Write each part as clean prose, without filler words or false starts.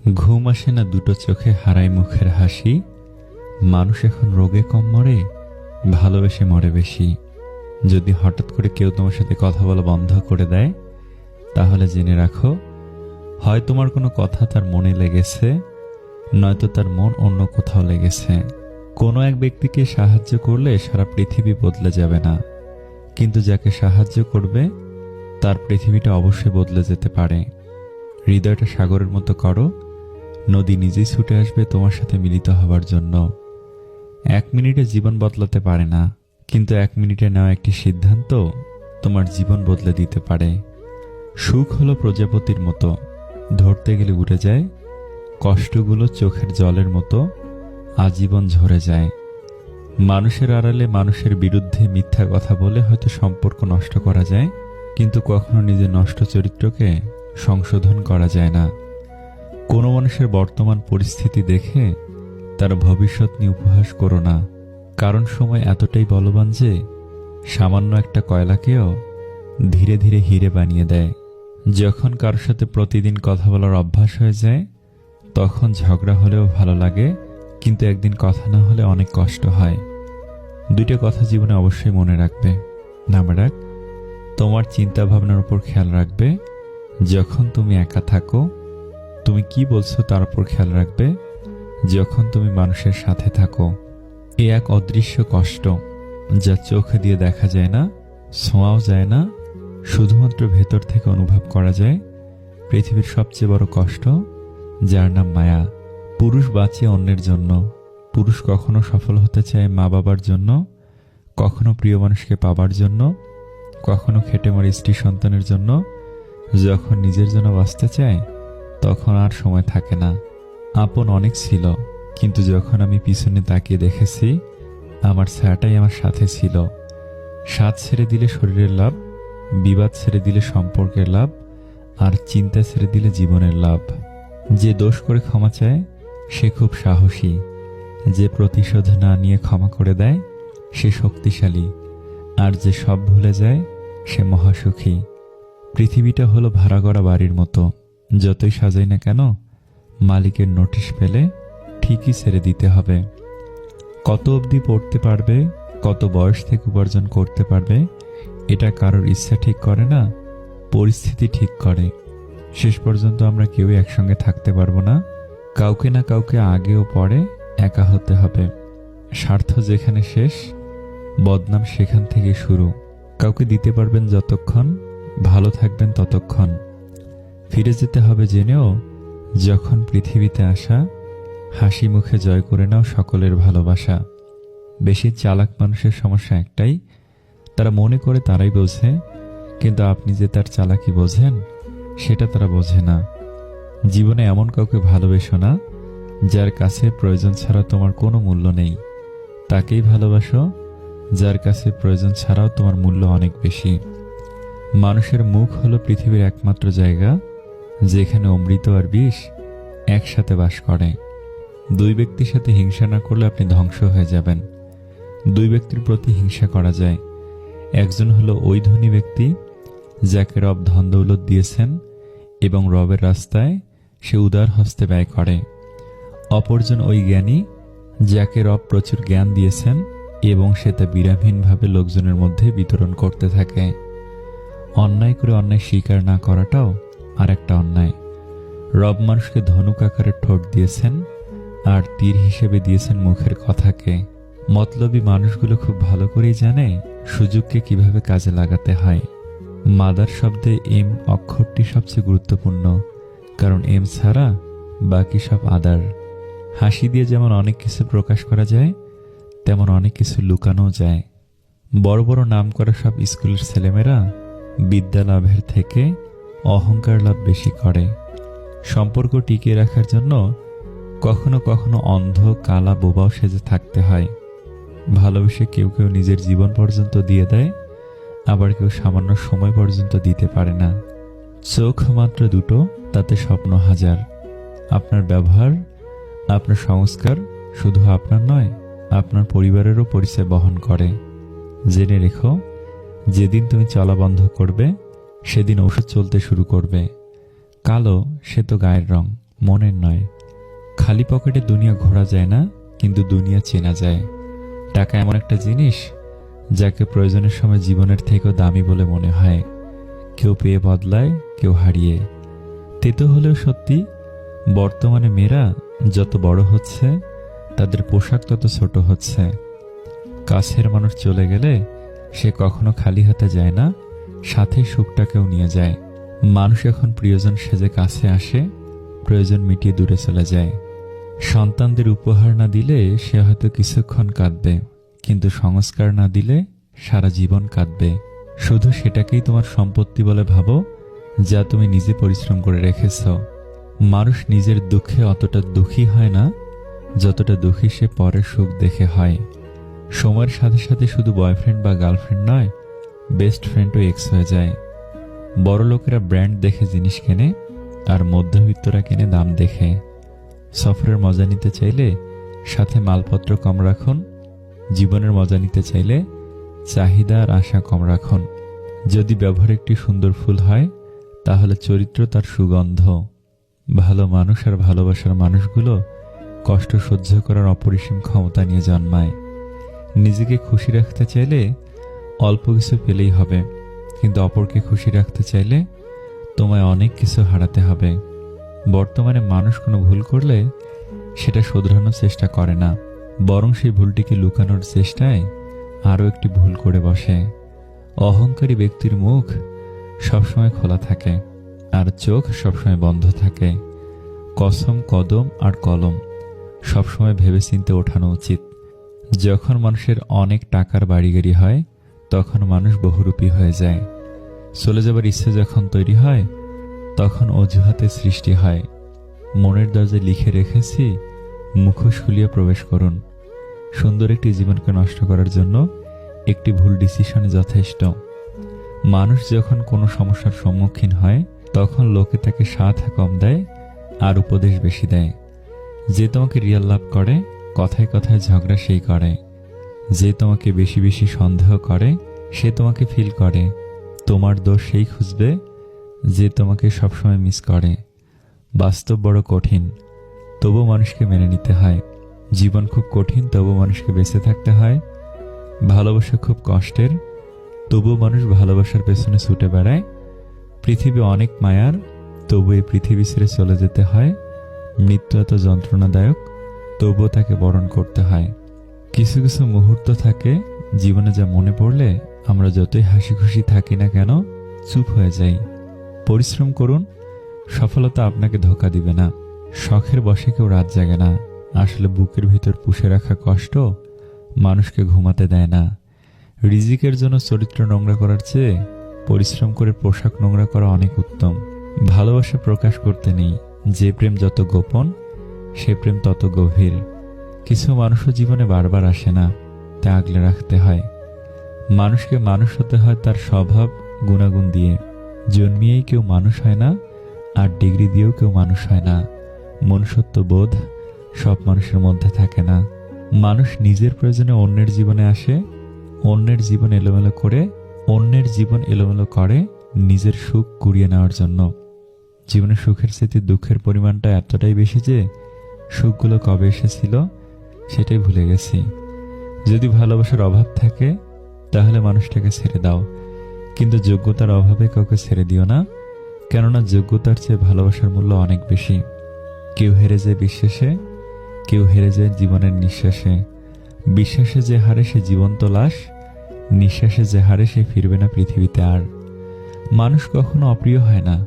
ঘুম আসে না দুটো চোখে, হারায় মুখের হাসি। মানুষ এখন রোগে কম মরে, ভালোবেসে মরে বেশি। যদি হঠাৎ করে কেউ তোমার সাথে কথা বলা বন্ধ করে দেয়, তাহলে জেনে রাখো, হয় তোমার কোনো কথা তার মনে লেগেছে, নয়তো তার মন অন্য কোথাও লেগেছে। কোনো এক ব্যক্তিকে সাহায্য করলে সারা পৃথিবী বদলে যাবে না, কিন্তু যাকে সাহায্য করবে তার পৃথিবীটা অবশ্যই বদলে যেতে পারে। হৃদয়টা সাগরের মতো করো, নদী নিজেই ছুটে আসবে তোমার সাথে মিলিত হবার জন্য। 1 মিনিটে জীবন বদলাতে পারে না, কিন্তু 1 মিনিটে নেওয়া একটি সিদ্ধান্ত তোমার জীবন বদলে দিতে পারে। সুখ হলো প্রজাপতির মতো, ধরতে গেলে উড়ে যায়। কষ্টগুলো চোখের জলের মতো, আজীবন ঝরে যায়। মানুষের আড়ালে মানুষের বিরুদ্ধে মিথ্যা কথা বলে হয়তো সম্পর্ক নষ্ট করা যায়, কিন্তু কখনো নিজের নষ্ট চরিত্রকে সংশোধন করা যায় না। কোনো মানুষের বর্তমান পরিস্থিতি দেখে তার ভবিষ্যৎ নিয়ে উপহাস করো না, কারণ সময় এতটাই বলবান যে সামান্য একটা কয়লাকেও ধীরে ধীরে হিরে বানিয়ে দেয়। যখন কারোর সাথে প্রতিদিন কথা বলার অভ্যাস হয়ে যায়, তখন ঝগড়া হলেও ভালো লাগে, কিন্তু একদিন কথা না হলে অনেক কষ্ট হয়। 2টা কথা জীবনে অবশ্যই মনে রাখবে। নাম্বার 1, তোমার চিন্তা ভাবনার উপর খেয়াল রাখবে যখন তুমি একা থাকো। তুমি কি বলছো তার উপর খেয়াল রাখবে যখন তুমি মানুষের সাথে থাকো। এ এক অদৃশ্য কষ্ট, যা চোখে দিয়ে দেখা যায় না, ছোঁয়াও যায় না, শুধুমাত্র ভেতর থেকে অনুভব করা যায়। পৃথিবীর সবচেয়ে বড় কষ্ট, যার নাম মায়া। পুরুষ বাঁচে অন্যের জন্য। পুরুষ কখনো সফল হতে চায় মা বাবার জন্য, কখনো প্রিয় মানুষকে পাবার জন্য, কখনো খেটে মরে স্ত্রী সন্তানের জন্য। যখন নিজের জন্য বাঁচতে চায়, তখন আর সময় থাকে না। আপন অনেক ছিল, কিন্তু যখন আমি পিছনে তাকিয়ে দেখেছি, আমার ছায়াটাই আমার সাথে ছিল। স্বাদ ছেড়ে দিলে শরীরের লাভ, বিবাদ ছেড়ে দিলে সম্পর্কের লাভ, আর চিন্তা ছেড়ে দিলে জীবনের লাভ। যে দোষ করে ক্ষমা চায় সে খুব সাহসী, যে প্রতিশোধ না নিয়ে ক্ষমা করে দেয় সে শক্তিশালী, আর যে সব ভুলে যায় সে মহাসুখী। পৃথিবীটা হলো ভাড়া করা বাড়ির মতো, যতই সাজাই না কেন, মালিকের নোটিশ পেলে ঠিকই ছেড়ে দিতে হবে। কত অবধি পড়তে পারবে, কত বয়স থেকে উপার্জন করতে পারবে, এটা কারোর ইচ্ছা ঠিক করে না, পরিস্থিতি ঠিক করে। শেষ পর্যন্ত আমরা কেউ একসঙ্গে থাকতে পারবো না। কাউকে না কাউকে আগে ও পরে একা হতে হবে। স্বার্থ যেখানে শেষ, বদনাম সেখান থেকে শুরু। কাউকে দিতে পারবেন যতক্ষণ, ভালো থাকবেন ততক্ষণ। ফিরে যেতে হবে জেনেও যখন পৃথিবীতে আসা, হাসি মুখে জয় করে নাও সকলের ভালোবাসা। বেশি চালাক মানুষের সমস্যা একটাই, তারা মনে করে তারাই বোঝে, কিন্তু আপনি যে তার চালাকি বোঝেন সেটা তারা বোঝে না। জীবনে এমন কাউকে ভালোবেসো না যার কাছে প্রয়োজন ছাড়া তোমার কোনো মূল্য নেই। তাকেই ভালোবাসো যার কাছে প্রয়োজন ছাড়াও তোমার মূল্য অনেক বেশি। মানুষের মুখ হলো পৃথিবীর একমাত্র জায়গা যেখানে অমৃত আর বিষ একসাথে বাস করে। 2 ব্যক্তির সাথে হিংসা না করলে আপনি ধ্বংস হয়ে যাবেন। 2 ব্যক্তির প্রতি হিংসা করা যায়। একজন হলো ওই ধনী ব্যক্তি যাকে রব ধন দৌলত দিয়েছেন এবং রবের রাস্তায় সে উদার হস্তে ব্যয় করে। অপরজন ওই জ্ঞানী যাকে রব প্রচুর জ্ঞান দিয়েছেন এবং সে তা বিরামহীনভাবে লোকজনের মধ্যে বিতরণ করতে থাকে। অন্যায় করে অন্যায় স্বীকার না করাটাও আর একটা অন্যায়। রব মানুষকে ধনুক আকারে ঠোঁট দিয়েছেন আর তীর হিসেবে দিয়েছেন মুখের কথাকে। মতলবী মানুষগুলো খুব ভালো করেই জানে সুযোগকে কিভাবে কাজে লাগাতে হয়। মাদার শব্দে এম অক্ষরটি সবচেয়ে গুরুত্বপূর্ণ, কারণ এম ছাড়া বাকি সব আদার। হাসি দিয়ে যেমন অনেক কিছু প্রকাশ করা যায়, তেমন অনেক কিছু লুকানো যায়। বড় বড় নাম করা সব স্কুলের ছেলেমেয়েরা বিদ্যা লাভের থেকে অহংকার লাভ বেশি করে। সম্পর্ক টিকিয়ে রাখার জন্য কখনো কখনো অন্ধ, কালা, বোবাও সেজে থাকতে হয়। ভালোবেসে কেউ কেউ নিজের জীবন পর্যন্ত দিয়ে দেয়, আবার কেউ সামান্য সময় পর্যন্ত দিতে পারে না। চোখ মাত্র 2, তাতে স্বপ্ন হাজার। আপনার ব্যবহার, আপনার সংস্কার শুধু আপনার নয়, আপনার পরিবারেরও পরিচয় বহন করে। জেনে রেখো, যেদিন তুমি চলা বন্ধ করবে সেদিন ওষুধ চলতে শুরু করবে। কালো সে তো গায়ের রং, মনের নয়। খালি পকেটে দুনিয়া ঘোরা যায় না, কিন্তু দুনিয়া চেনা যায়। টাকা এমন একটা জিনিস যাকে প্রয়োজনের সময় জীবনের থেকেও দামি বলে মনে হয়। কেউ পেয়ে বদলায়, কেউ হারিয়ে। তেতো হলেও সত্যি, বর্তমানে মেয়েরা যত বড় হচ্ছে তাদের পোশাক তত ছোট হচ্ছে। কাছের মানুষ চলে গেলে সে কখনো খালি হাতে যায় না, সাথে সুখটাকেও নিয়ে যায়। মানুষ এখন প্রিয়জন সেজে কাছে আসে, প্রয়োজন মিটিয়ে দূরে চলে যায়। সন্তানদের উপহার না দিলে সে হয়তো কিছুক্ষণ কাঁদবে, কিন্তু সংস্কার না দিলে সারা জীবন কাঁদবে। শুধু সেটাকেই তোমার সম্পত্তি বলে ভাবো যা তুমি নিজে পরিশ্রম করে রেখেছ। মানুষ নিজের দুঃখে অতটা দুঃখী হয় না যতটা দুঃখী সে পরের সুখ দেখে হয়। সময়ের সাথে সাথে শুধু বয়ফ্রেন্ড বা গার্লফ্রেন্ড নয়, বেস্ট ফ্রেন্ডও এক্স হয়ে যায়। বড় লোকেরা ব্র্যান্ড দেখে জিনিস কেনে, আর মধ্যবিত্তরা কেনে দাম দেখে। সফরের মজা নিতে চাইলে সাথে মালপত্র কম রাখুন। জীবনের মজা নিতে চাইলে চাহিদা আর আশা কম রাখুন। যদি ব্যবহার একটি সুন্দর ফুল হয়, তাহলে চরিত্র তার সুগন্ধ। ভালো মানুষ আর ভালোবাসার মানুষগুলো কষ্ট সহ্য করার অপরিসীম ক্ষমতা নিয়ে জন্মায়। নিজেকে খুশি রাখতে চাইলে অল্প কিছু পেলেই হবে, কিন্তু অপরকে খুশি রাখতে চাইলে তোমায় অনেক কিছু হারাতে হবে। বর্তমানে মানুষ কোনো ভুল করলে সেটা শোধরানোর চেষ্টা করে না, বরং সেই ভুলটিকে লুকানোর চেষ্টায় আরও একটি ভুল করে বসে। অহংকারী ব্যক্তির মুখ সবসময় খোলা থাকে, আর চোখ সবসময় বন্ধ থাকে। কসম, কদম আর কলম সবসময় ভেবেচিন্তে ওঠানো উচিত। যখন মানুষের অনেক টাকার বাড়ি গাড়ি হয়, তখন মানুষ বহুরূপী হয়ে যায়। চলে যাবার ইচ্ছে যখন তৈরি হয়, তখন অজুহাতে সৃষ্টি হয়। মনের দরজায় লিখে রেখেছি, মুখোশ খুলিয়ে প্রবেশ করুন। সুন্দর একটি জীবনকে নষ্ট করার জন্য একটি ভুল ডিসিশন যথেষ্ট। মানুষ যখন কোনো সমস্যার সম্মুখীন হয়, তখন লোকে তাকে সাথ কম দেয় আর উপদেশ বেশি দেয়। যে তোমাকে রিয়াল লাভ করে, কথায় কথায় ঝগড়া সেই করে। যে তোমাকে বেশি বেশি সন্দেহ করে, সে তোমাকে ফিল করে। তোমার দোষ সেই খুঁজবে যে তোমাকে সবসময় মিস করে। বাস্তব বড় কঠিন, তবু মানুষকে মেনে নিতে হয়। জীবন খুব কঠিন, তবু মানুষকে বেঁচে থাকতে হয়। ভালোবাসা খুব কষ্টের, তবু মানুষ ভালোবাসার পেছনে ছুটে বেড়ায়। পৃথিবী অনেক মায়ার, তবু এই পৃথিবী ছেড়ে চলে যেতে হয়। মৃত্যু এত যন্ত্রণাদায়ক, তবুও তাকে বরণ করতে হয়। কিছু কিছু মুহূর্ত থাকে জীবনে, যা মনে পড়লে আমরা যতই হাসি খুশি থাকি না কেন চুপ হয়ে যাই। পরিশ্রম করুন, সফলতা আপনাকে ধোঁকা দিবে না। শখের বশে কেউ রাত জাগে না, আসলে বুকের ভিতর পুষে রাখা কষ্ট মানুষকে ঘুমাতে দেয় না। রিজিকের জন্য চরিত্র নোংরা করার চেয়ে পরিশ্রম করে পোশাক নোংরা করা অনেক উত্তম। ভালোবাসা প্রকাশ করতে নেই, যে প্রেম যত গোপন সে প্রেম তত গভীর। কিছু মানুষও জীবনে বারবার আসে না, তা আগলে রাখতে হয়। মানুষকে মানুষ হতে হয় তার স্বভাব গুণাগুণ দিয়ে। জন্মিয়েই কেউ মানুষ হয় না, আর ডিগ্রি দিয়েও কেউ মানুষ হয় না। মনুষ্যত্ব বোধ সব মানুষের মধ্যে থাকে না। মানুষ নিজের প্রয়োজনে অন্যের জীবনে আসে, অন্যের জীবন এলোমেলো করে নিজের সুখ কুড়িয়ে নেওয়ার জন্য। জীবনে সুখের স্মৃতি দুঃখের পরিমাণটা এতটাই বেশি যে সুখগুলো কবে এসেছিল সেটাই ভুলে গেছি। যদি ভালোবাসার অভাব থাকে তাহলে মানুষটাকে ছেড়ে দাও, কিন্তু যোগ্যতার অভাবে কাউকে ছেড়ে দিও না, কেননা যোগ্যতার চেয়ে ভালোবাসার মূল্য অনেক বেশি। কেউ হেরে যায় বিশ্বাসে, কেউ হেরে যায় জীবনের নিঃশ্বাসে। বিশ্বাসে যে হারে সে জীবন্ত লাশ, নিঃশ্বাসে যে হারে সে ফিরবে না পৃথিবীতে আর। মানুষ কখনো অপ্রিয় হয় না,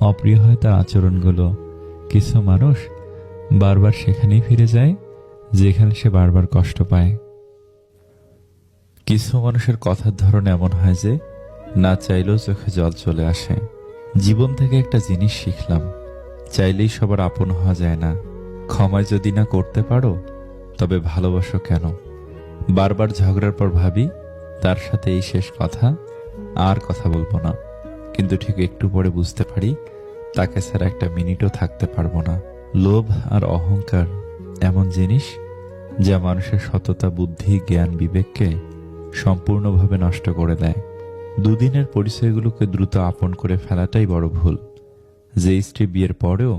অপ্রিয় হয় তার আচরণগুলো। কিছু মানুষ বারবার সেখানেই ফিরে যায় যেখানে সে বারবার কষ্ট পায়। কিছু মানুষের কথার ধরন এমন হয় যে না চাইলেও চোখে জল চলে আসে। জীবন থেকে একটা জিনিস শিখলাম, চাইলেই সবার আপন হওয়া যায় না। ক্ষমায় যদি না করতে পারো তবে ভালোবাসো কেন? বারবার ঝগড়ার পর ভাবি তার সাথে এই শেষ কথা, আর কথা বলবো না। কিন্তু ঠিক একটু পরে বুঝতে পারি তাকে ছাড়া একটা মিনিটও থাকতে পারবো না। লোভ আর অহংকার এমন জিনিস যা মানুষের সততা, বুদ্ধি, জ্ঞান, বিবেককে সম্পূর্ণভাবে নষ্ট করে দেয়। দুদিনের পরিচয়গুলোকে দ্রুত আপন করে ফেলাটাই বড় ভুল। যে স্ত্রী বিয়ের পরেও